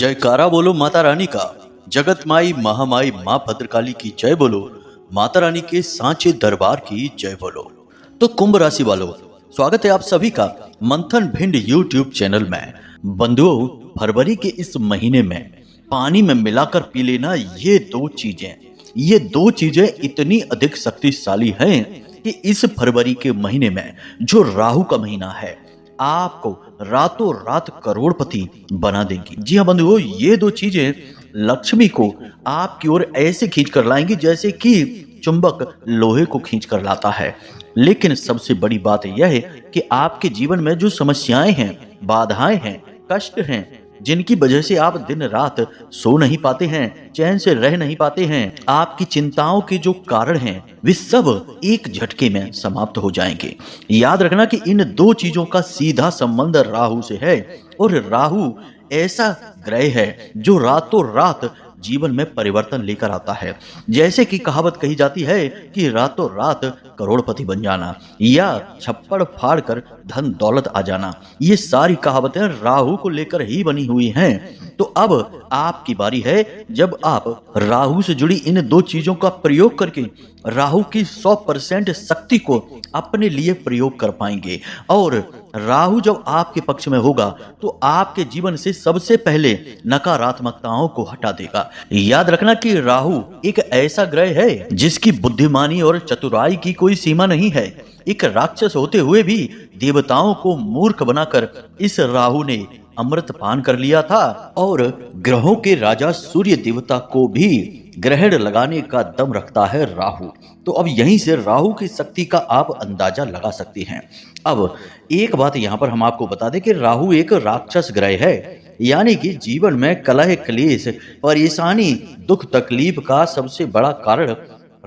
जयकारा बोलो माता रानी का। जगत माई महामाई माँ भद्रकाली की जय बोलो। माता रानी के सांचे दरबार की जय बोलो। तो कुंभ राशि वालों, स्वागत है आप सभी का मंथन भिंड यूट्यूब चैनल में। बंधुओं, फरवरी के इस महीने में पानी में मिलाकर पी लेना ये दो चीजें इतनी अधिक शक्तिशाली हैं कि इस फरवरी के महीने में जो राहु का महीना है आपको रातों रात करोड़पति बना देंगी। जी हाँ बंधुओं, ये दो चीजें लक्ष्मी को आपकी ओर ऐसे खींच कर लाएंगी जैसे कि चुंबक लोहे को खींच कर लाता है। लेकिन सबसे बड़ी बात यह है कि आपके जीवन में जो समस्याएं हैं, बाधाएं हैं, कष्ट हैं, जिनकी वजह से आप दिन रात सो नहीं पाते हैं, चैन से रह नहीं पाते हैं, आपकी चिंताओं के जो कारण हैं वे सब एक झटके में समाप्त हो जाएंगे। याद रखना कि इन दो चीजों का सीधा संबंध राहु से है और राहु ऐसा ग्रह है जो रातों रात जीवन में परिवर्तन लेकर आता है। जैसे कि कहावत कही जाती है कि रातों रात करोड़पति बन जाना या छप्पड़ फाड़ कर धन दौलत आ जाना, ये सारी कहावतें राहु को लेकर ही बनी हुई हैं। तो अब आपकी बारी है जब आप राहु से जुड़ी इन दो चीजों का प्रयोग करके राहु की 100% शक्ति को अपने लिए प्रयोग कर पाएंगे। और राहु जब आपके पक्ष में होगा तो आपके जीवन से सबसे पहले नकारात्मकताओं को हटा देगा। याद रखना कि राहु एक ऐसा ग्रह है जिसकी बुद्धिमानी और चतुराई की कोई सीमा नहीं है। एक राक्षस होते हुए भी देवताओं को मूर्ख बनाकर इस राहु ने अमृत पान कर लिया था और ग्रहों के राजा सूर्य देवता को भी ग्रहण लगाने का दम रखता है राहु। तो अब यहीं से राहु की शक्ति का आप अंदाजा लगा सकते हैं। अब एक बात यहाँ पर हम आपको बता दें कि राहु एक राक्षस ग्रह है, यानी कि जीवन में कलह क्लेश परेशानी दुख तकलीफ का सबसे बड़ा कारण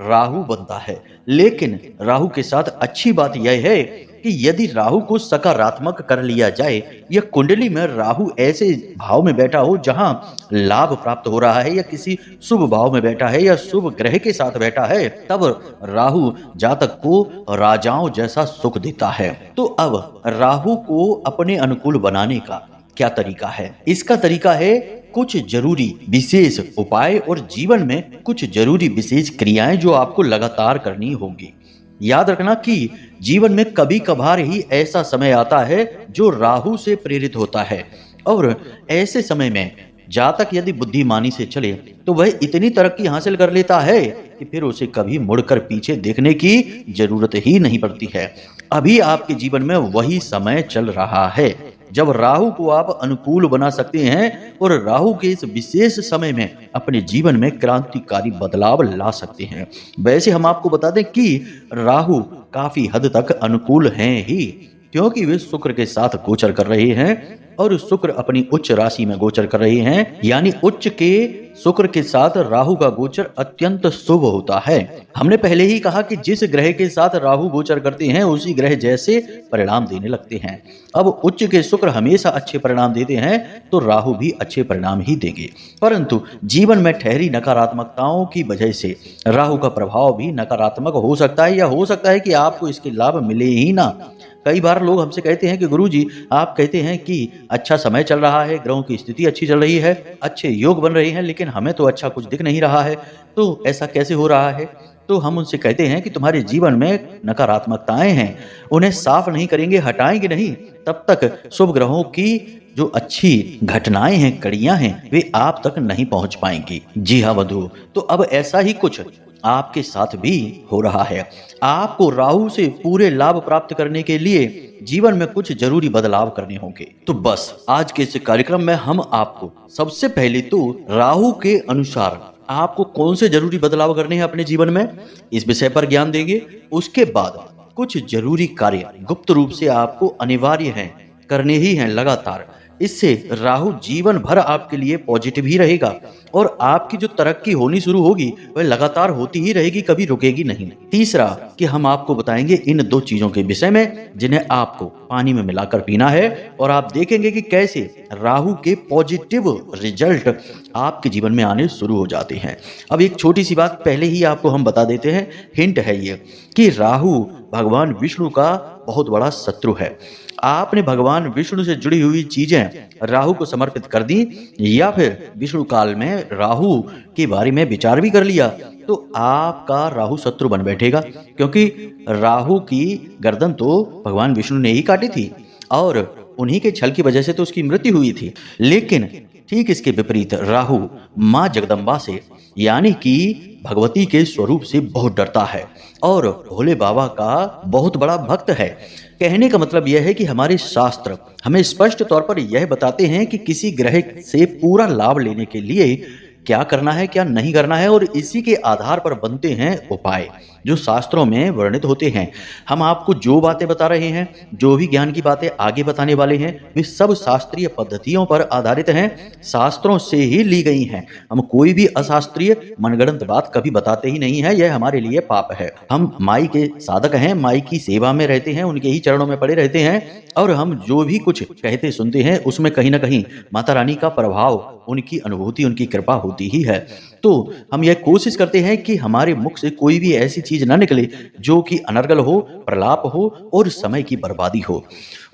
राहु बनता है। लेकिन राहु के साथ अच्छी बात यह है कि यदि राहु को सकारात्मक कर लिया जाए या कुंडली में राहु ऐसे भाव में बैठा हो जहां लाभ प्राप्त हो रहा है या किसी शुभ भाव में बैठा है या शुभ ग्रह के साथ बैठा है, तब राहु जातक को राजाओं जैसा सुख देता है। तो अब राहु को अपने अनुकूल बनाने का क्या तरीका है? इसका तरीका है कुछ जरूरी विशेष उपाय और जीवन में कुछ जरूरी विशेष क्रियाएं जो आपको लगातार करनी होंगी। याद रखना कि जीवन में कभी कभार ही ऐसा समय आता है जो राहु से प्रेरित होता है और ऐसे समय में जातक यदि बुद्धिमानी से चले तो वह इतनी तरक्की हासिल कर लेता है कि फिर उसे कभी मुड़कर पीछे देखने की जरूरत ही नहीं पड़ती है। अभी आपके जीवन में वही समय चल रहा है जब राहु को आप अनुकूल बना सकते हैं और राहु के इस विशेष समय में अपने जीवन में क्रांतिकारी बदलाव ला सकते हैं। वैसे हम आपको बता दें कि राहु काफी हद तक अनुकूल हैं ही, क्योंकि वे शुक्र के साथ गोचर कर रहे हैं और शुक्र अपनी उच्च राशि में गोचर कर रहे हैं, यानी उच्च के शुक्र के साथ राहु का गोचर अत्यंत शुभ होता है। हमने पहले ही कहा कि जिस ग्रह के साथ राहु गोचर करते हैं उसी ग्रह जैसे परिणाम देने लगते हैं। अब उच्च के शुक्र हमेशा अच्छे परिणाम देते हैं तो राहु भी अच्छे परिणाम ही देंगे, परंतु जीवन में ठहरी नकारात्मकताओं की वजह से राहु का प्रभाव भी नकारात्मक हो सकता है या हो सकता है कि आपको इसके लाभ मिले ही ना। कई बार लोग हमसे कहते हैं कि गुरुजी आप कहते हैं कि अच्छा समय चल रहा है, ग्रहों की स्थिति अच्छी चल रही है, अच्छे योग बन रहे हैं, लेकिन हमें तो अच्छा कुछ दिख नहीं रहा है, तो ऐसा कैसे हो रहा है? तो हम उनसे कहते हैं कि तुम्हारे जीवन में नकारात्मकताएं हैं, उन्हें साफ नहीं करेंगे, हटाएंगे नहीं, तब तक शुभ ग्रहों की जो अच्छी घटनाएं हैं, कड़ियां हैं, वे आप तक नहीं पहुंच पाएंगी। जी हाँ बंधु, तो अब ऐसा ही कुछ आपके साथ भी हो रहा है। आपको राहु से पूरे लाभ प्राप्त करने के लिए जीवन में कुछ जरूरी बदलाव करने होंगे। तो बस आज के इस कार्यक्रम में हम आपको सबसे पहले तो राहु के अनुसार आपको कौन से जरूरी बदलाव करने हैं अपने जीवन में, इस विषय पर ज्ञान देंगे। उसके बाद कुछ जरूरी कार्य गुप्त रूप से आपको अनिवार्य हैं, करने ही हैं लगातार। इससे राहु जीवन भर आपके लिए पॉजिटिव ही रहेगा और आपकी जो तरक्की होनी शुरू होगी वह लगातार होती ही रहेगी, कभी रुकेगी नहीं। तीसरा कि हम आपको बताएंगे इन दो चीजों के विषय में जिन्हें आपको पानी में मिलाकर पीना है और आप देखेंगे कि कैसे राहु के पॉजिटिव रिजल्ट आपके जीवन में आने शुरू हो जाते हैं। अब एक छोटी सी बात पहले ही आपको हम बता देते हैं, हिंट है ये कि राहु भगवान विष्णु का बहुत बड़ा शत्रु है। आपने भगवान विष्णु से जुड़ी हुई चीजें राहु को समर्पित कर दी या फिर विष्णु काल में राहु के बारे में विचार भी कर लिया तो आपका राहु शत्रु बन बैठेगा, क्योंकि राहु की गर्दन तो भगवान विष्णु ने ही काटी थी और उन्हीं के छल की वजह से तो उसकी मृत्यु हुई थी। लेकिन ठीक इसके विपरीत राहु मां जगदम्बा से यानी कि भगवती के स्वरूप से बहुत डरता है और भोले बाबा का बहुत बड़ा भक्त है। कहने का मतलब यह है कि हमारे शास्त्र हमें स्पष्ट तौर पर यह बताते हैं कि किसी ग्रह से पूरा लाभ लेने के लिए क्या करना है क्या नहीं करना है, और इसी के आधार पर बनते हैं उपाय जो शास्त्रों में वर्णित होते हैं। हम आपको जो बातें बता रहे हैं, जो भी ज्ञान की बातें आगे बताने वाले हैं, वे सब शास्त्रीय पद्धतियों पर आधारित हैं, शास्त्रों से ही ली गई हैं। हम कोई भी अशास्त्रीय मनगढ़ंत बात कभी बताते ही नहीं है, यह हमारे लिए पाप है। हम माई के साधक हैं, माई की सेवा में रहते हैं, उनके ही चरणों में पड़े रहते हैं और हम जो भी कुछ कहते सुनते हैं उसमें कहीं ना कहीं माता रानी का प्रभाव, उनकी अनुभूति, उनकी कृपा होती ही है। तो हम यह कोशिश करते हैं कि हमारे मुख से कोई भी ऐसी चीज ना निकले जो कि अनर्गल हो, प्रलाप हो और समय की बर्बादी हो।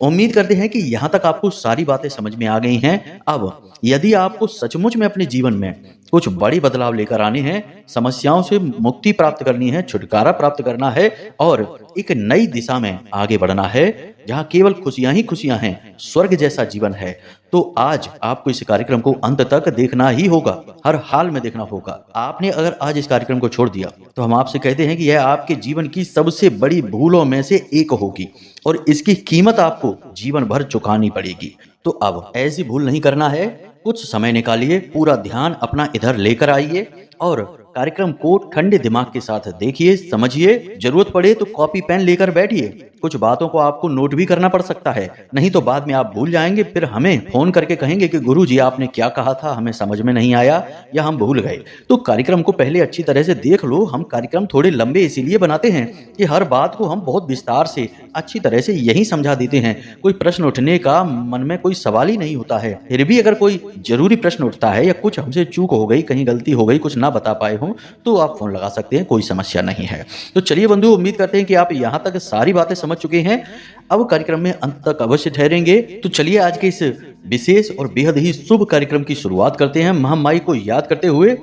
उम्मीद करते हैं कि यहाँ तक आपको सारी बातें समझ में आ गई हैं। अब यदि आपको सचमुच में अपने जीवन में कुछ बड़े बदलाव लेकर आने हैं, समस्याओं से मुक्ति प्राप्त करनी है, छुटकारा प्राप्त करना है और एक नई दिशा में आगे बढ़ना है जहां केवल खुशियां ही खुशियां हैं, स्वर्ग जैसा जीवन है, तो आज आपको इस कार्यक्रम को अंत तक देखना ही होगा, हर हाल में देखना होगा। आपने अगर आज इस कार्यक्रम को छोड़ दिया तो हम आपसे कहते हैं कि यह आपके जीवन की सबसे बड़ी भूलों में से एक होगी और इसकी कीमत आपको जीवन भर चुकानी पड़ेगी। तो अब ऐसी भूल नहीं करना है, कुछ समय निकालिए, पूरा ध्यान अपना इधर लेकर आइए और कार्यक्रम को ठंडे दिमाग के साथ देखिए, समझिए, जरूरत पड़े तो कॉपी पेन लेकर बैठिए। कुछ बातों को आपको नोट भी करना पड़ सकता है, नहीं तो बाद में आप भूल जाएंगे, फिर हमें फोन करके कहेंगे कि गुरुजी आपने क्या कहा था, हमें समझ में नहीं आया या हम भूल गए। तो कार्यक्रम को पहले अच्छी तरह से देख लो। हम कार्यक्रम थोड़े लंबे इसीलिए बनाते हैं कि हर बात को हम बहुत विस्तार से अच्छी तरह से यही समझा देते हैं। कोई प्रश्न उठने का मन में कोई सवाल ही नहीं होता है, फिर भी अगर कोई जरूरी प्रश्न उठता है या कुछ हमसे चूक हो गई, कहीं गलती हो गई, कुछ ना बता पाए हो, तो आप फोन लगा सकते हैं, कोई समस्या नहीं है। तो चलिए बंधु, उम्मीद करते हैं कि आप यहाँ तक सारी बातें समझ चुके हैं। अब कार्यक्रम में अंत तक अवश्य ठहरेंगे। तो चलिए आज के इस विशेष और बेहद ही शुभ कार्यक्रम की शुरुआत करते हैं। महामाई को याद करते हुए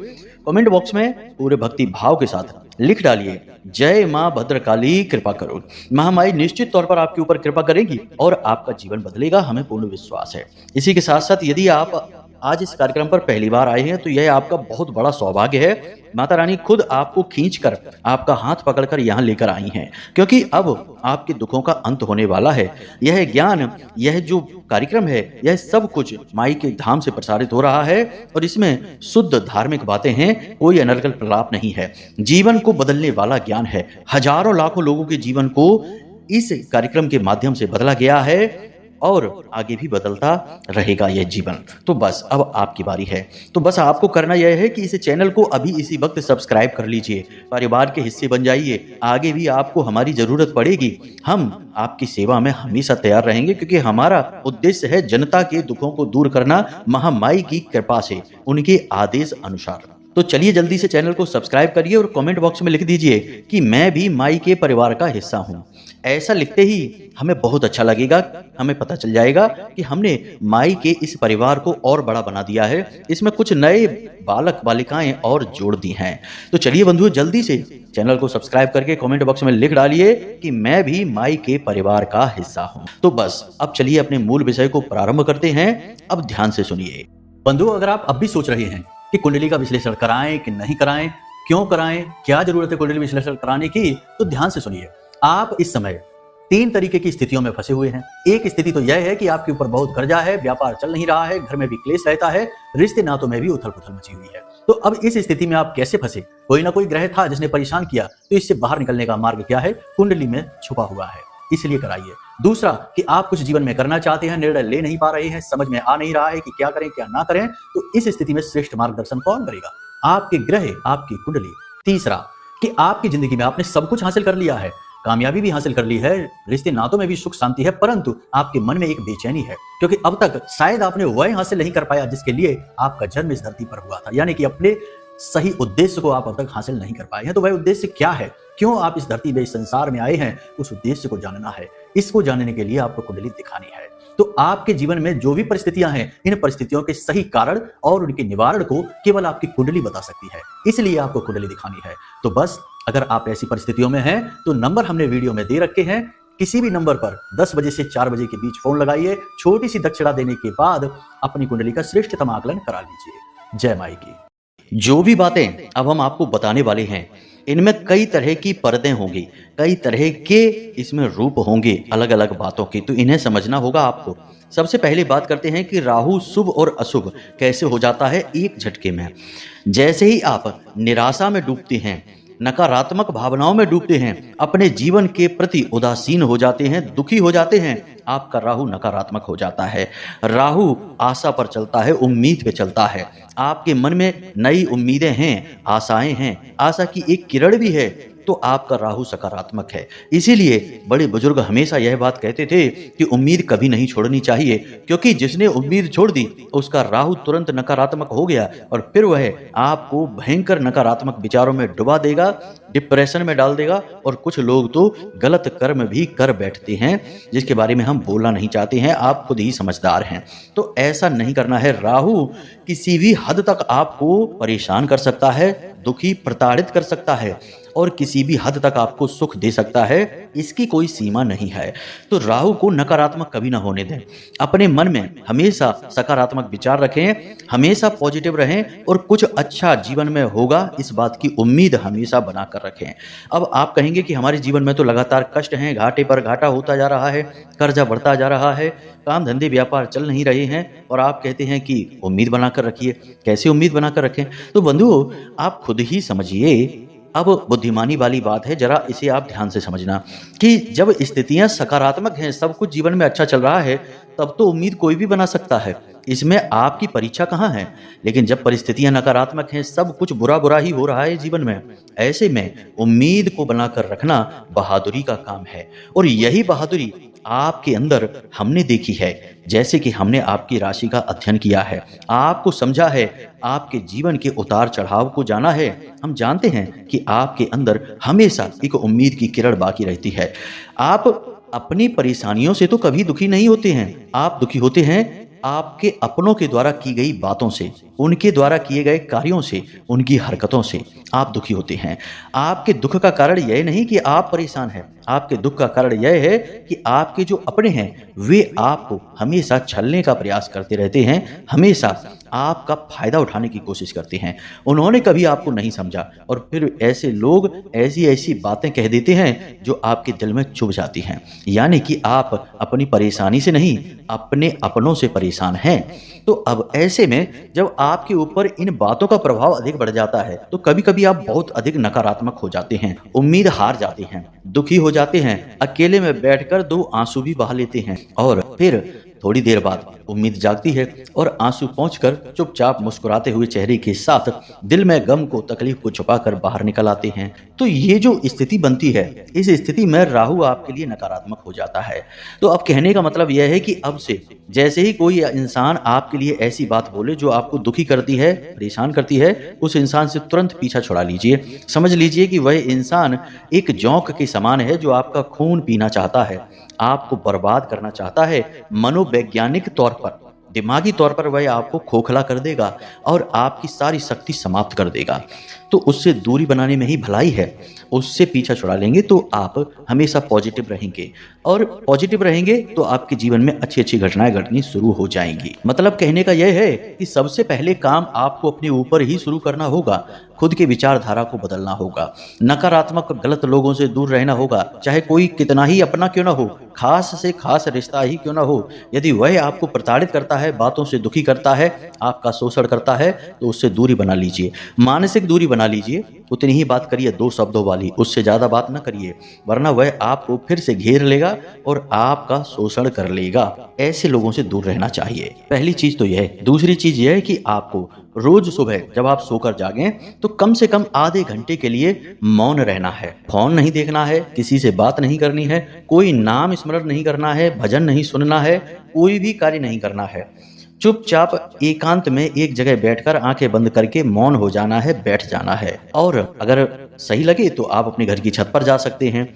कमेंट बॉक्स में पूरे भक्ति भाव के साथ लिख डालिए, जय मां भद्रकाली कृपा करो। महामाई निश्चित तौर पर आपके ऊपर कृपा करेगी और आपका जीवन बदलेगा, हमें पूर्ण विश्वास है। इसी के साथ साथ यदि आप आज इस कार्यक्रम पर पहली बार आए हैं तो यह आपका बहुत बड़ा सौभाग्य है। माता रानी खुद आपको खींचकर, आपका हाथ पकड़कर यहाँ लेकर आई हैं, क्योंकि अब आपके दुखों का अंत होने वाला है। यह ज्ञान, यह जो कार्यक्रम है, यह सब कुछ माई के धाम से प्रसारित हो रहा है और इसमें शुद्ध धार्मिक बातें हैं, कोई अनर्गल प्रलाप नहीं है। जीवन को बदलने वाला ज्ञान है। हजारों लाखों लोगों के जीवन को इस कार्यक्रम के माध्यम से बदला गया है और आगे भी बदलता रहेगा यह जीवन। तो बस अब आपकी बारी है। तो बस आपको करना यह है कि इस चैनल को अभी इसी वक्त सब्सक्राइब कर लीजिए, परिवार के हिस्से बन जाइए। आगे भी आपको हमारी जरूरत पड़ेगी, हम आपकी सेवा में हमेशा तैयार रहेंगे, क्योंकि हमारा उद्देश्य है जनता के दुखों को दूर करना महामाई की कृपा से, उनके आदेश अनुसार। तो चलिए जल्दी से चैनल को सब्सक्राइब करिए और कमेंट बॉक्स में लिख दीजिए कि मैं भी माई के परिवार का हिस्सा हूं। ऐसा लिखते ही हमें बहुत अच्छा लगेगा, हमें पता चल जाएगा कि हमने माई के इस परिवार को और बड़ा बना दिया है, इसमें कुछ नए बालक बालिकाएं और जोड़ दी हैं। तो चलिए बंधुओं, जल्दी से चैनल को सब्सक्राइब करके कमेंट बॉक्स में लिख डालिए कि मैं भी माई के परिवार का हिस्सा हूं। तो बस अब चलिए अपने मूल विषय को प्रारंभ करते हैं। अब ध्यान से सुनिए बंधुओं, अगर आप अब भी सोच रहे हैं कि कुंडली का विश्लेषण कराएं कि नहीं कराएं, क्यों कराएं, क्या जरूरत है कुंडली विश्लेषण कराने की, तो ध्यान से सुनिए। आप इस समय 3 तरीके की स्थितियों में फंसे हुए हैं। एक स्थिति तो यह है कि आपके ऊपर बहुत कर्जा है, व्यापार चल नहीं रहा है, घर में भी क्लेश रहता है, रिश्ते नातों में भी उथल पुथल मची हुई है। तो अब इस स्थिति में आप कैसे फंसे? कोई ना कोई ग्रह था जिसने परेशान किया, तो इससे बाहर निकलने का मार्ग क्या है? कुंडली में छुपा हुआ है, इसलिए कराइए। दूसरा कि आप कुछ जीवन में करना चाहते हैं, निर्णय ले नहीं पा रहे हैं, समझ में आ नहीं रहा है कि क्या करें क्या ना करें, तो इस स्थिति में श्रेष्ठ मार्गदर्शन कौन करेगा? आपके ग्रह, आपकी कुंडली। तीसरा कि आपकी जिंदगी में आपने सब कुछ हासिल कर लिया है, कामयाबी भी हासिल कर ली है, रिश्ते नातों में भी सुख शांति है, परंतु आपके मन में एक बेचैनी है, क्योंकि अब तक शायद आपने वह हासिल नहीं कर पाया जिसके लिए आपका जन्म इस धरती पर हुआ था, यानी कि अपने सही उद्देश्य को आप अब तक हासिल नहीं कर पाए हैं। तो वह उद्देश्य क्या है, क्यों आप इस धरती में, इस संसार में आए हैं, उस उद्देश्य को जानना है। इसको जानने के लिए आपको कुंडली दिखानी है। तो आपके जीवन में जो भी परिस्थितियां हैं, इन परिस्थितियों के सही कारण और उनके निवारण को केवल आपकी कुंडली बता सकती है, इसलिए आपको कुंडली दिखानी है। तो बस अगर आप ऐसी परिस्थितियों में हैं तो नंबर हमने वीडियो में दे रखे हैं, किसी भी नंबर पर 10 बजे से 4 बजे के बीच फोन लगाइए, छोटी सी दक्षिणा देने के बाद अपनी कुंडली का श्रेष्ठतम आकलन करा लीजिए। जय माई की। जो भी बातें अब हम आपको बताने वाले हैं, इनमें कई तरह की परतें होंगी, कई तरह के इसमें रूप होंगे अलग अलग बातों के, तो इन्हें समझना होगा आपको। सबसे पहले बात करते हैं कि राहु शुभ और अशुभ कैसे हो जाता है एक झटके में। जैसे ही आप निराशा में डूबते हैं, नकारात्मक भावनाओं में डूबते हैं, अपने जीवन के प्रति उदासीन हो जाते हैं, दुखी हो जाते हैं, आपका राहु नकारात्मक हो जाता है। राहु आशा पर चलता है, उम्मीद पे चलता है। आपके मन में नई उम्मीदें हैं, आशाएं हैं, आशा की एक किरण भी है, तो आपका राहु सकारात्मक है। इसीलिए बड़े बुजुर्ग हमेशा यह बात कहते थे कि उम्मीद कभी नहीं छोड़नी चाहिए, क्योंकि जिसने उम्मीद छोड़ दी उसका राहु तुरंत नकारात्मक हो गया और फिर वह आपको भयंकर नकारात्मक विचारों में डुबा देगा, डिप्रेशन में डाल देगा। और कुछ लोग तो गलत कर्म भी कर बैठते हैं, जिसके बारे में हम बोलना नहीं चाहते हैं, आप खुद ही समझदार हैं। तो ऐसा नहीं करना है। राहु किसी भी हद तक आपको परेशान कर सकता है, दुखी, प्रताड़ित कर सकता है और किसी भी हद तक आपको सुख दे सकता है, इसकी कोई सीमा नहीं है। तो राहु को नकारात्मक कभी ना होने दें। अपने मन में हमेशा सकारात्मक विचार रखें, हमेशा पॉजिटिव रहें और कुछ अच्छा जीवन में होगा, इस बात की उम्मीद हमेशा बनाकर रखें। अब आप कहेंगे कि हमारे जीवन में तो लगातार कष्ट हैं, घाटे पर घाटा होता जा रहा है, कर्जा बढ़ता जा रहा है, काम धंधे व्यापार चल नहीं रहे हैं और आप कहते हैं कि उम्मीद बनाकर रखिए। कैसे उम्मीद बनाकर रखें? तो बंधुओं, आप खुद ही समझिए। अब बुद्धिमानी वाली बात है, जरा इसे आप ध्यान से समझना कि जब स्थितियां सकारात्मक हैं, सब कुछ जीवन में अच्छा चल रहा है, तब तो उम्मीद कोई भी बना सकता है, इसमें आपकी परीक्षा कहाँ है। लेकिन जब परिस्थितियां नकारात्मक हैं, सब कुछ बुरा बुरा ही हो रहा है जीवन में, ऐसे में उम्मीद को बनाकर रखना बहादुरी का काम है। और यही बहादुरी आपके अंदर हमने देखी है। जैसे कि हमने आपकी राशि का अध्ययन किया है, आपको समझा है, आपके जीवन के उतार चढ़ाव को जाना है। हम जानते हैं कि आपके अंदर हमेशा एक उम्मीद की किरण बाकी रहती है। आप अपनी परेशानियों से तो कभी दुखी नहीं होते हैं, आप दुखी होते हैं आपके अपनों के द्वारा की गई बातों से, उनके द्वारा किए गए कार्यों से, उनकी हरकतों से आप दुखी होते हैं। आपके दुख का कारण यह नहीं कि आप परेशान हैं, आपके दुख का कारण यह है कि आपके जो अपने हैं वे आपको हमेशा छलने का प्रयास करते रहते हैं, हमेशा आपका फायदा उठाने की कोशिश करते हैं। उन्होंने कभी आपको नहीं समझा और फिर ऐसे लोग ऐसी ऐसी बातें कह देते हैं जो आपके दिल में चुभ जाती हैं। यानी कि आप अपनी परेशानी से नहीं, अपने अपनों से परेशान हैं। तो अब ऐसे में जब आपके ऊपर इन बातों का प्रभाव अधिक बढ़ जाता है, तो कभी कभी आप बहुत अधिक नकारात्मक हो जाते हैं, उम्मीद हार जाते हैं, दुखी हो जाते हैं, अकेले में बैठकर 2 आंसू भी बहा लेते हैं और फिर थोड़ी देर बाद उम्मीद जागती है और आंसू पहुंचकर चुपचाप मुस्कुराते हुए चेहरे के साथ दिल में गम को, तकलीफ को छुपाकर बाहर निकल आते हैं। तो ये जो स्थिति बनती है, इस स्थिति में राहु आपके लिए नकारात्मक हो जाता है। तो अब कहने का मतलब यह है कि अब से जैसे ही कोई इंसान आपके लिए ऐसी बात बोले जो आपको दुखी करती है, परेशान करती है, उस इंसान से तुरंत पीछा छुड़ा लीजिए। समझ लीजिए कि वह इंसान एक जोंक के समान है जो आपका खून पीना चाहता है, आपको बर्बाद करना चाहता है। मनोवैज्ञानिक तौर पर, दिमागी तौर पर वह आपको खोखला कर देगा और आपकी सारी शक्ति समाप्त कर देगा। तो उससे दूरी बनाने में ही भलाई है। उससे पीछा छुड़ा लेंगे तो आप हमेशा पॉजिटिव रहेंगे और पॉजिटिव रहेंगे तो आपके जीवन में अच्छी अच्छी घटनाएं घटनी शुरू हो जाएंगी। मतलब कहने का यह है कि सबसे पहले काम आपको अपने ऊपर ही शुरू करना होगा, खुद के विचारधारा को बदलना होगा, नकारात्मक गलत लोगों से दूर रहना होगा, चाहे कोई कितना ही अपना क्यों ना हो, खास से खास रिश्ता ही क्यों ना हो। यदि वह आपको प्रताड़ित करता है, बातों से दुखी करता है, आपका शोषण करता है, तो उससे दूरी बना लीजिए, मानसिक दूरी बना लीजिए। उतनी ही बात करिए 2 शब्दों वाली, उससे ज्यादा बात ना करिए, वरना वह आपको फिर से घेर लेगा और आपका शोषण कर लेगा। ऐसे लोगों से दूर रहना चाहिए। पहली चीज तो यह है। दूसरी चीज यह है कि आपको रोज सुबह जब आप सोकर जागें तो कम से कम आधे घंटे के लिए मौन रहना है। फोन नहीं देखना है, किसी से बात नहीं करनी है, कोई नाम स्मरण नहीं करना है, भजन नहीं सुनना है, कोई भी कार्य नहीं करना है। चुपचाप एकांत में एक जगह बैठकर आंखें बंद करके मौन हो जाना है, बैठ जाना है। और अगर सही लगे तो आप अपने घर की छत पर जा सकते हैं,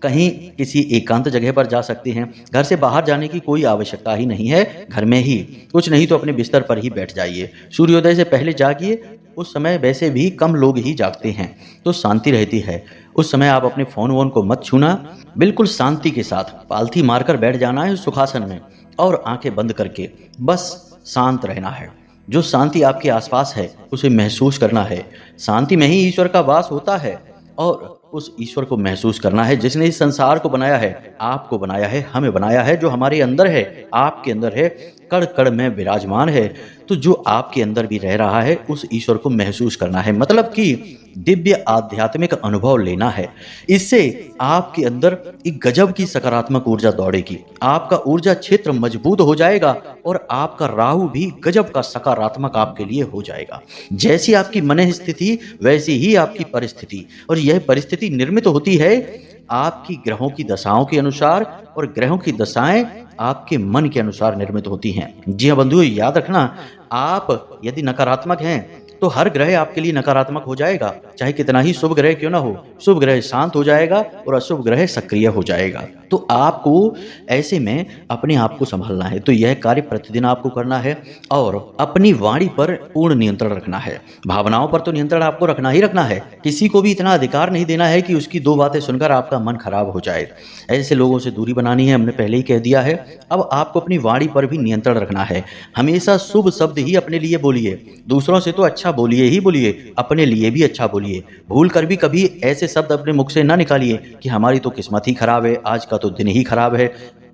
कहीं किसी एकांत जगह पर जा सकते हैं। घर से बाहर जाने की कोई आवश्यकता ही नहीं है, घर में ही कुछ नहीं तो अपने बिस्तर पर ही बैठ जाइए। सूर्योदय से पहले जागिए, उस समय वैसे भी कम लोग ही जागते हैं तो शांति रहती है। उस समय आप अपने फ़ोन वोन को मत छूना, बिल्कुल शांति के साथ पालथी मारकर बैठ जाना है सुखासन में और आंखें बंद करके बस शांत रहना है। जो शांति आपके आसपास है उसे महसूस करना है। शांति में ही ईश्वर का वास होता है और उस ईश्वर को महसूस करना है जिसने इस संसार को बनाया है, आपको बनाया है, हमें बनाया है, जो हमारे अंदर है, आपके अंदर है, कण कण में विराजमान है। तो जो आपके अंदर भी रह रहा है उस ईश्वर को महसूस करना है, मतलब कि दिव्य आध्यात्मिक अनुभव लेना है। इससे आपके अंदर एक गजब की सकारात्मक ऊर्जा दौड़ेगी, आपका ऊर्जा क्षेत्र मजबूत हो जाएगा और आपका राहु भी गजब का सकारात्मक आपके लिए हो जाएगा। जैसी आपकी मन स्थिति वैसी ही आपकी परिस्थिति, और यह परिस्थिति निर्मित होती है आपकी ग्रहों की दशाओं के अनुसार, और ग्रहों की दशाएं आपके मन के अनुसार निर्मित होती हैं। जी हाँ बंधुओं, याद रखना, आप यदि नकारात्मक हैं तो हर ग्रह आपके लिए नकारात्मक हो जाएगा, चाहे कितना ही शुभ ग्रह क्यों ना हो। शुभ ग्रह शांत हो जाएगा और अशुभ ग्रह सक्रिय हो जाएगा। तो आपको ऐसे में अपने आप को संभालना है। तो यह कार्य प्रतिदिन आपको करना है और अपनी वाणी पर पूर्ण नियंत्रण रखना है। भावनाओं पर तो नियंत्रण आपको रखना ही रखना है। किसी को भी इतना अधिकार नहीं देना है कि उसकी दो बातें सुनकर आपका मन खराब हो जाए। ऐसे लोगों से दूरी बनानी है, हमने पहले ही कह दिया है। अब आपको अपनी वाणी पर भी नियंत्रण रखना है। हमेशा शुभ शब्द ही अपने लिए बोलिए, दूसरों से तो अच्छा बोलिए ही बोलिए, अपने लिए भी अच्छा बोलिए। भूल कर भी कभी ऐसे शब्द अपने मुख से ना निकालिए कि हमारी तो किस्मत ही खराब है, आज का तो दिन ही खराब है,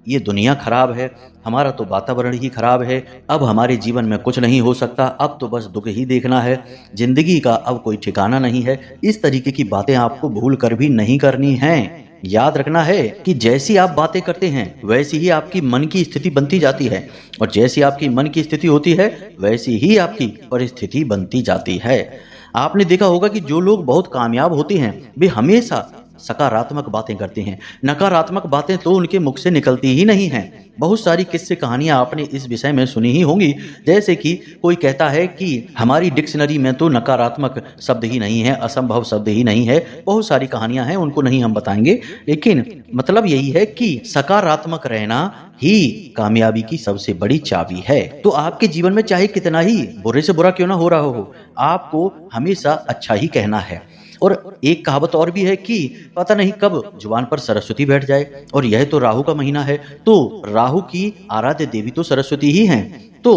ये दुनिया खराब है, हमारा तो वातावरण ही खराब है, अब हमारे जीवन में कुछ नहीं हो सकता, अब तो बस दुख ही देखना है, जिंदगी का अब कोई ठिकाना नहीं है। इस तरीके की बातें आपको भूल कर भी नहीं करनी हैं। याद रखना है कि जैसी आप बातें करते हैं वैसी ही आपकी मन की स्थिति बनती जाती है, और जैसी आपकी मन की स्थिति होती है वैसी ही आपकी परिस्थिति बनती जाती है। आपने देखा होगा कि जो लोग बहुत कामयाब होते हैं वे हमेशा सकारात्मक बातें करते हैं, नकारात्मक बातें तो उनके मुख से निकलती ही नहीं हैं। बहुत सारी किस्से कहानियां आपने इस विषय में सुनी ही होंगी। जैसे कि कोई कहता है कि हमारी डिक्शनरी में तो नकारात्मक शब्द ही नहीं है, असंभव शब्द ही नहीं है। बहुत सारी कहानियां हैं, उनको नहीं हम बताएंगे, लेकिन मतलब यही है कि सकारात्मक रहना ही कामयाबी की सबसे बड़ी चाबी है। तो आपके जीवन में चाहे कितना ही बुरे से बुरा क्यों ना हो रहा हो, आपको हमेशा अच्छा ही कहना है। और एक कहावत और भी है कि पता नहीं कब जुबान पर सरस्वती बैठ जाए, और यह तो राहु का महीना है, तो राहु की आराध्य देवी तो सरस्वती ही हैं। तो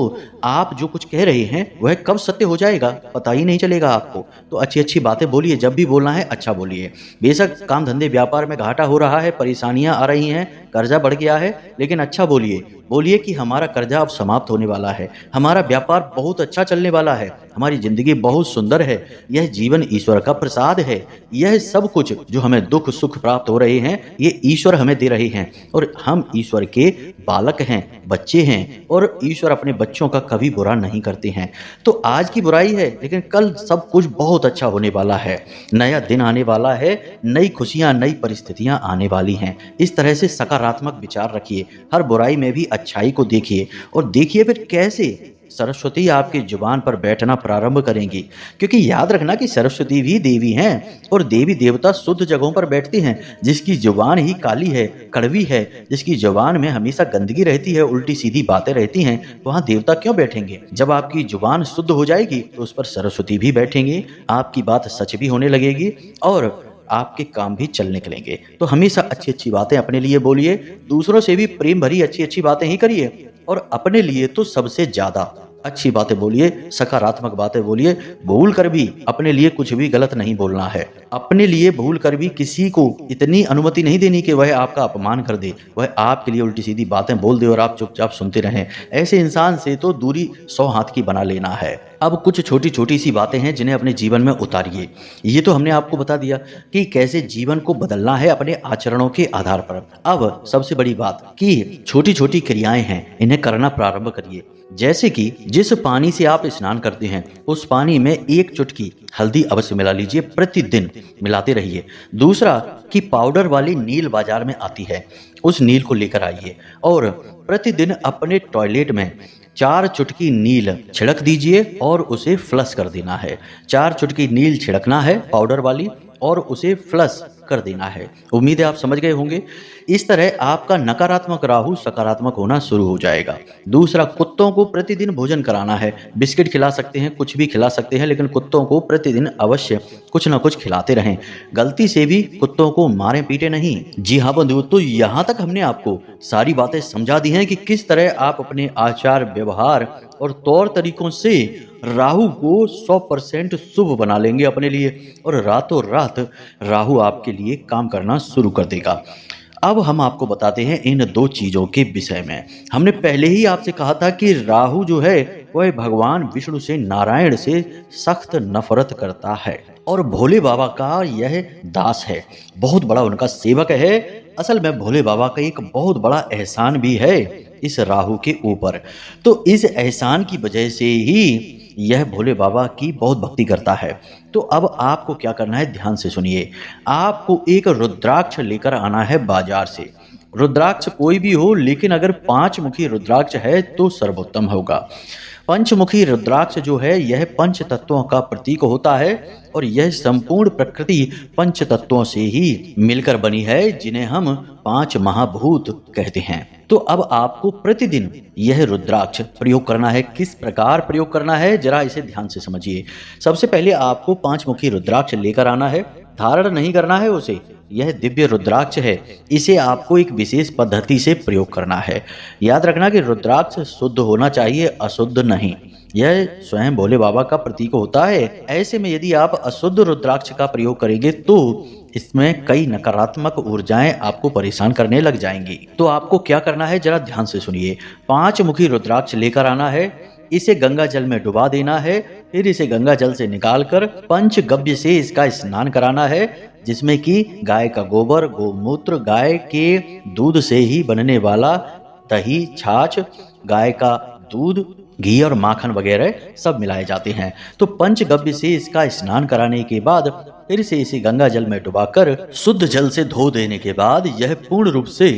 आप जो कुछ कह रहे हैं वह कब सत्य हो जाएगा पता ही नहीं चलेगा आपको। तो अच्छी अच्छी बातें बोलिए, जब भी बोलना है अच्छा बोलिए। बेशक काम धंधे व्यापार में घाटा हो रहा है, परेशानियां आ रही हैं, कर्जा बढ़ गया है, लेकिन अच्छा बोलिए। बोलिए कि हमारा कर्जा अब समाप्त होने वाला है, हमारा व्यापार बहुत अच्छा चलने वाला है, हमारी जिंदगी बहुत सुंदर है, यह जीवन ईश्वर का प्रसाद है, यह सब कुछ जो हमें दुख सुख प्राप्त हो रहे हैं ये ईश्वर हमें दे रहे हैं, और हम ईश्वर के बालक हैं, बच्चे हैं, और ईश्वर अपने बच्चों का कभी बुरा नहीं करते हैं। तो आज की बुराई है लेकिन कल सब कुछ बहुत अच्छा होने वाला है, नया दिन आने वाला है, नई खुशियां नई परिस्थितियां आने वाली हैं। इस तरह से सकारात्मक विचार रखिए, हर बुराई में भी अच्छाई को देखिए, और देखिए फिर कैसे सरस्वती आपकी जुबान पर बैठना प्रारंभ करेंगी। क्योंकि याद रखना कि सरस्वती भी देवी हैं, और देवी देवता शुद्ध जगहों पर बैठती हैं। जिसकी जुबान ही काली है, कड़वी है, जिसकी जुबान में हमेशा गंदगी रहती है, उल्टी सीधी बातें रहती हैं, वहां देवता क्यों बैठेंगे। जब आपकी जुबान शुद्ध हो जाएगी तो उस पर सरस्वती भी बैठेंगी, आपकी बात सच भी होने लगेगी और आपके काम भी चलने लगेंगे। तो हमेशा अच्छी अच्छी बातें अपने लिए बोलिए, दूसरों से भी प्रेम भरी अच्छी अच्छी बातें ही करिए, और अपने लिए तो सबसे ज्यादा अच्छी बातें बोलिए, सकारात्मक बातें बोलिए। भूल कर भी अपने लिए कुछ भी गलत नहीं बोलना है। अपने लिए भूल कर भी किसी को इतनी अनुमति नहीं देनी कि वह आपका अपमान कर दे, वह आपके लिए उल्टी सीधी बातें बोल दे और आप चुपचाप सुनते रहें। ऐसे इंसान से तो दूरी 100 हाथ की बना लेना है। अब कुछ छोटी छोटी सी बातें हैं जिन्हें अपने जीवन में उतारिए। ये तो हमने आपको बता दिया कि कैसे जीवन को बदलना है अपने आचरणों के आधार पर। अब सबसे बड़ी बात कि छोटी छोटी क्रियाएं हैं, इन्हें करना प्रारंभ करिए। जैसे कि जिस पानी से आप स्नान करते हैं उस पानी में 1 चुटकी हल्दी अवश्य मिला लीजिए, प्रतिदिन मिलाते रहिए। दूसरा कि पाउडर वाली नील बाजार में आती है, उस नील को लेकर आइए और प्रतिदिन अपने टॉयलेट में 4 चुटकी नील छिड़क दीजिए और उसे फ्लश कर देना है। 4 चुटकी नील छिड़कना है पाउडर वाली और उसे फ्लश कर देना है। उम्मीद है आप समझ गए होंगे। इस तरह आपका नकारात्मक राहु सकारात्मक होना शुरू हो जाएगा। दूसरा, कुत्तों को प्रतिदिन भोजन कराना है। बिस्किट खिला सकते हैं, कुछ भी खिला सकते हैं, लेकिन कुत्तों को प्रतिदिन अवश्य कुछ ना कुछ खिलाते रहें। गलती से भी कुत्तों को मारें पीटे नहीं। जी हाँ बंधुओं, तो यहाँ तक हमने आपको सारी बातें समझा दी हैं कि किस तरह आप अपने आचार व्यवहार और तौर तरीकों से राहु को 100% शुभ बना लेंगे अपने लिए, और रातों रात राहु आपके लिए काम करना शुरू कर देगा। अब हम आपको बताते हैं इन दो चीजों के विषय में। हमने पहले ही आपसे कहा था कि राहु जो है वह भगवान विष्णु से, नारायण से सख्त नफरत करता है और भोले बाबा का यह दास है, बहुत बड़ा उनका सेवक है। असल में भोले बाबा का एक बहुत बड़ा एहसान भी है इस राहु के ऊपर। तो इस एहसान की वजह से ही यह भोले बाबा की बहुत भक्ति करता है। तो अब आपको क्या करना है, ध्यान से सुनिए। आपको एक रुद्राक्ष लेकर आना है बाजार से। रुद्राक्ष कोई भी हो, लेकिन अगर 5 मुखी रुद्राक्ष है तो सर्वोत्तम होगा। पंचमुखी रुद्राक्ष जो है यह पंच तत्वों का प्रतीक होता है, और यह संपूर्ण प्रकृति पंच तत्वों से ही मिलकर बनी है, जिन्हें हम 5 महाभूत कहते हैं। तो अब आपको प्रतिदिन यह रुद्राक्ष प्रयोग करना है। किस प्रकार प्रयोग करना है, जरा इसे ध्यान से समझिए। सबसे पहले आपको 5 मुखी रुद्राक्ष लेकर आना है। धारण नहीं करना है उसे, यह दिव्य रुद्राक्ष है, इसे आपको एक विशेष पद्धति से प्रयोग करना है। याद रखना कि रुद्राक्ष शुद्ध होना चाहिए, अशुद्ध नहीं। यह स्वयं भोले बाबा का प्रतीक होता है। ऐसे में यदि आप अशुद्ध रुद्राक्ष का प्रयोग करेंगे तो इसमें कई नकारात्मक ऊर्जाएं आपको परेशान करने लग जाएंगी। तो आपको क्या करना है, जरा ध्यान से सुनिए। 5 मुखी रुद्राक्ष लेकर आना है, इसे गंगा जल में डुबा देना है, फिर इसे गंगा जल से निकालकर पंचगव्य से इसका स्नान कराना है, जिसमें कि गाय का गोबर, गोमूत्र, गाय के दूध से ही बनने वाला दही, छाछ, गाय का दूध, घी और माखन वगैरह सब मिलाए जाते हैं। तो पंचगव्य से इसका स्नान कराने के बाद फिर से इसे गंगा जल में डुबाकर शुद्ध जल से धो देने के बाद यह पूर्ण रूप से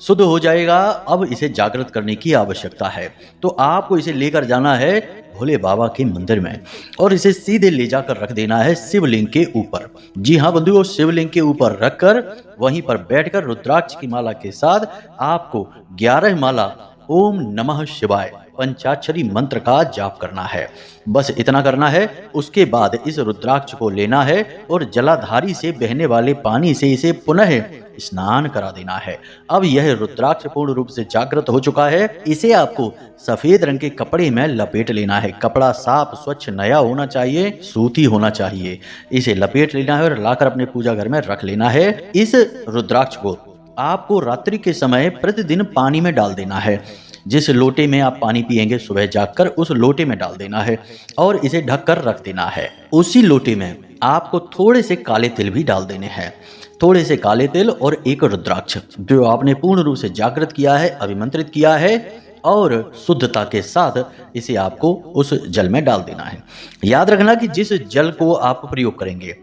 शुद्ध हो जाएगा। अब इसे जागृत करने की आवश्यकता है। तो आपको इसे लेकर जाना है भोले बाबा के मंदिर में, और इसे सीधे ले जाकर रख देना है शिवलिंग के ऊपर। जी हाँ बंधुओं, शिवलिंग के ऊपर रखकर वहीं पर बैठकर रुद्राक्ष की माला के साथ आपको 11 माला ओम नमः शिवाय पंचाक्षरी मंत्र का जाप करना है। बस इतना करना है। उसके बाद इस रुद्राक्ष को लेना है और जलाधारी से बहने वाले पानी से इसे पुनः स्नान करा देना है। अब यह रुद्राक्ष पूर्ण रूप से जागृत हो चुका है। इसे आपको सफेद रंग के कपड़े में लपेट लेना है। कपड़ा साफ, स्वच्छ, नया होना चाहिए, सूती होना चाहिए। इसे लपेट लेना है और लाकर अपने पूजा घर में रख लेना है। इस रुद्राक्ष को आपको रात्रि के समय प्रतिदिन पानी में डाल देना है। जिस लोटे में आप पानी पिएंगे सुबह जागकर, उस लोटे में डाल देना है और इसे ढककर रख देना है। उसी लोटे में आपको थोड़े से काले तिल भी डाल देने हैं। थोड़े से काले तिल और एक रुद्राक्ष जो आपने पूर्ण रूप से जागृत किया है, अभिमंत्रित किया है, और शुद्धता के साथ इसे आपको उस जल में डाल देना है। याद रखना कि जिस जल को आप प्रयोग करेंगे,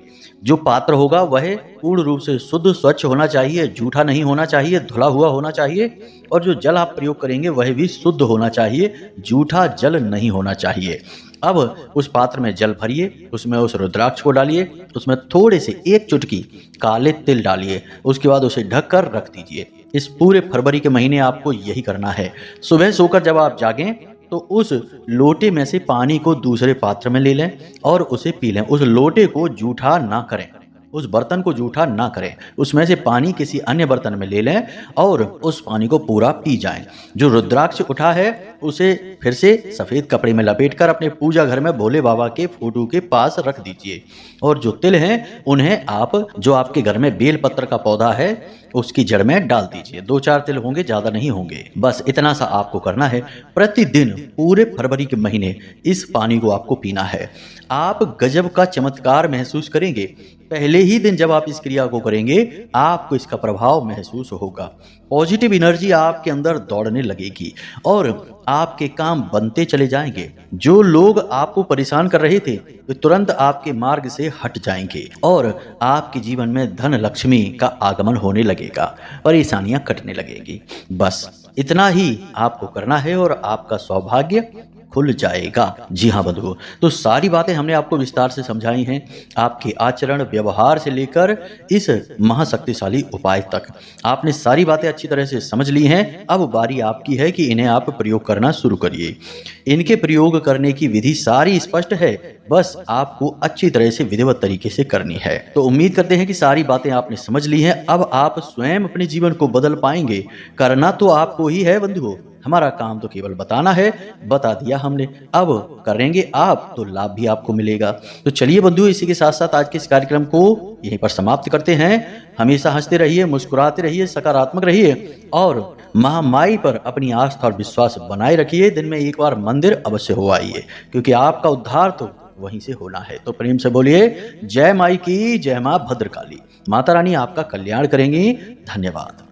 जो पात्र होगा वह पूर्ण रूप से शुद्ध, स्वच्छ होना चाहिए, जूठा नहीं होना चाहिए, धुला हुआ होना चाहिए, और जो जल आप प्रयोग करेंगे वह भी शुद्ध होना चाहिए, जूठा जल नहीं होना चाहिए। अब उस पात्र में जल भरिए, उसमें उस रुद्राक्ष को डालिए, उसमें थोड़े से 1 चुटकी काले तिल डालिए, उसके बाद उसे ढककर रख दीजिए। इस पूरे फरवरी के महीने आपको यही करना है। सुबह सोकर जब आप जागें तो उस लोटे में से पानी को दूसरे पात्र में ले लें और उसे पी लें। उस लोटे को जूठा ना करें, उस बर्तन को जूठा ना करें, उसमें से पानी किसी अन्य बर्तन में ले लें और उस पानी को पूरा पी जाएं। जो रुद्राक्ष उठा है उसे फिर से सफ़ेद कपड़े में लपेटकर अपने पूजा घर में भोले बाबा के फोटो के पास रख दीजिए, और जो तिल हैं उन्हें आप जो आपके घर में बेल पत्र का पौधा है उसकी जड़ में डाल दीजिए। 2-4 तिल होंगे, ज़्यादा नहीं होंगे। बस इतना सा आपको करना है। प्रतिदिन पूरे फरवरी के महीने इस पानी को आपको पीना है। आप गजब का चमत्कार महसूस करेंगे। पहले ही दिन जब आप इस क्रिया को करेंगे आपको इसका प्रभाव महसूस होगा। पॉजिटिव एनर्जी आपके अंदर दौड़ने लगेगी और आपके काम बनते चले जाएंगे। जो लोग आपको परेशान कर रहे थे वे तुरंत आपके मार्ग से हट जाएंगे और आपके जीवन में धन लक्ष्मी का आगमन होने लगेगा, परेशानियां कटने लगेगी। बस इतना ही आपको करना है और आपका सौभाग्य खुल जाएगा। जी हाँ बंधुओं, तो सारी बातें हमने आपको विस्तार से समझाई हैं, आपके आचरण व्यवहार से लेकर इस महाशक्तिशाली उपाय तक आपने सारी बातें अच्छी तरह से समझ ली हैं। अब बारी आपकी है कि इन्हें आप प्रयोग करना शुरू करिए। इनके प्रयोग करने की विधि सारी स्पष्ट है, बस आपको अच्छी तरह से विधिवत तरीके से करनी है। तो उम्मीद करते हैं कि सारी बातें आपने समझ ली हैं। अब आप स्वयं अपने जीवन को बदल पाएंगे। करना तो आपको ही है बंधुओं, हमारा काम तो केवल बताना है, बता दिया हमने। अब करेंगे आप तो लाभ भी आपको मिलेगा। तो चलिए बंधुओं, इसी के साथ साथ आज के इस कार्यक्रम को यहीं पर समाप्त करते हैं। हमेशा हंसते रहिए, मुस्कुराते रहिए, सकारात्मक रहिए और महामाई पर अपनी आस्था और विश्वास बनाए रखिए। दिन में एक बार मंदिर अवश्य हो आइए, क्योंकि आपका उद्धार तो वहीं से होना है। तो प्रेम से बोलिए जय माई की जय, मां भद्रकाली। माता रानी आपका कल्याण करेंगी। धन्यवाद।